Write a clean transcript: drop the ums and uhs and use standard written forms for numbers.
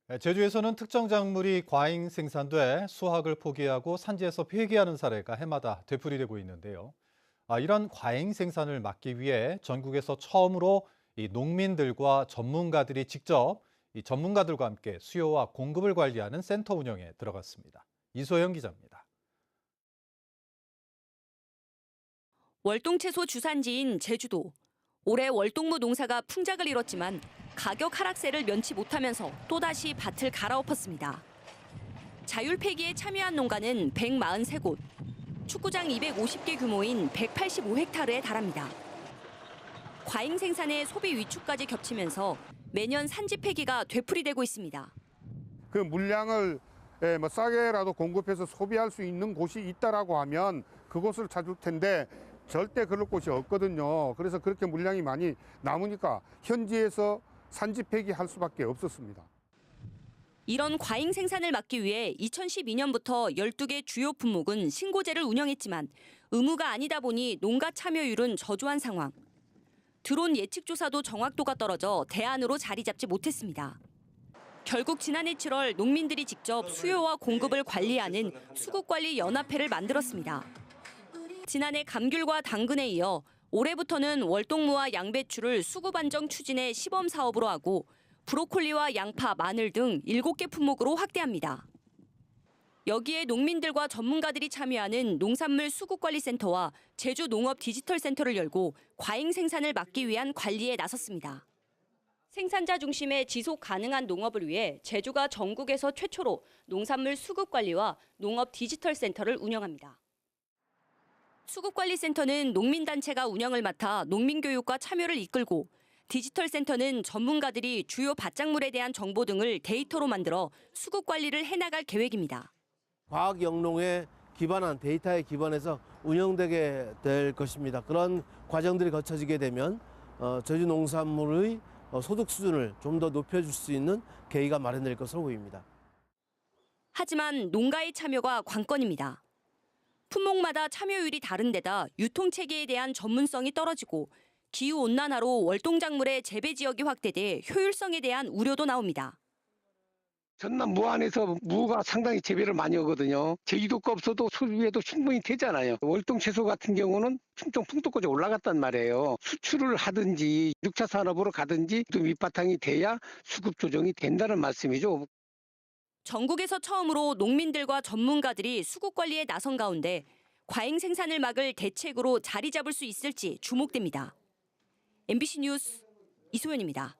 제주에서는 특정 작물이 과잉 생산돼 수확을 포기하고 산지에서 폐기하는 사례가 해마다 되풀이되고 있는데요. 이런 과잉 생산을 막기 위해 전국에서 처음으로 이 농민들과 전문가들이 직접 이 전문가들과 함께 수요와 공급을 관리하는 센터 운영에 들어갔습니다. 이소영 기자입니다. 월동채소 주산지인 제주도. 올해 월동무 농사가 풍작을 이뤘지만 가격 하락세를 면치 못하면서 또다시 밭을 갈아엎었습니다. 자율 폐기에 참여한 농가는 143곳, 축구장 250개 규모인 185헥타르에 달합니다. 과잉 생산에 소비 위축까지 겹치면서 매년 산지 폐기가 되풀이되고 있습니다. 그 물량을 싸게라도 공급해서 소비할 수 있는 곳이 있다라고 하면 그곳을 찾을 텐데 절대 그럴 곳이 없거든요. 그래서 그렇게 물량이 많이 남으니까 현지에서 산지 폐기할 수밖에 없었습니다. 이런 과잉 생산을 막기 위해 2012년부터 12개 주요 품목은 신고제를 운영했지만 의무가 아니다 보니 농가 참여율은 저조한 상황. 드론 예측 조사도 정확도가 떨어져 대안으로 자리 잡지 못했습니다. 결국 지난해 7월 농민들이 직접 수요와 공급을 관리하는 수국관리연합회를 만들었습니다. 지난해 감귤과 당근에 이어 올해부터는 월동무와 양배추를 수급안정 추진의 시범 사업으로 하고 브로콜리와 양파, 마늘 등 7개 품목으로 확대합니다. 여기에 농민들과 전문가들이 참여하는 농산물 수급관리센터와 제주농업 디지털센터를 열고 과잉 생산을 막기 위한 관리에 나섰습니다. 생산자 중심의 지속 가능한 농업을 위해 제주가 전국에서 최초로 농산물 수급관리와 농업 디지털센터를 운영합니다. 수급관리센터는 농민단체가 운영을 맡아 농민교육과 참여를 이끌고 디지털센터는 전문가들이 주요 밭작물에 대한 정보 등을 데이터로 만들어 수급관리를 해나갈 계획입니다. 과학 영농에 기반한 데이터에 기반해서 운영되게 될 것입니다. 그런 과정들이 거쳐지게 되면 제주 농산물의 소득 수준을 좀 더 높여줄 수 있는 계기가 마련될 것으로 보입니다. 하지만 농가의 참여가 관건입니다. 품목마다 참여율이 다른 데다 유통체계에 대한 전문성이 떨어지고 기후온난화로 월동작물의 재배 지역이 확대돼 효율성에 대한 우려도 나옵니다. 전남 무안에서 무가 상당히 재배를 많이 하거든요. 제주도가 없어도 소비에도 충분히 되잖아요. 월동 채소 같은 경우는 충청 풍토까지 올라갔단 말이에요. 수출을 하든지 6차 산업으로 가든지 또 밑바탕이 돼야 수급 조정이 된다는 말씀이죠. 전국에서 처음으로 농민들과 전문가들이 수국 관리에 나선 가운데 과잉 생산을 막을 대책으로 자리 잡을 수 있을지 주목됩니다. MBC 뉴스 이소연입니다.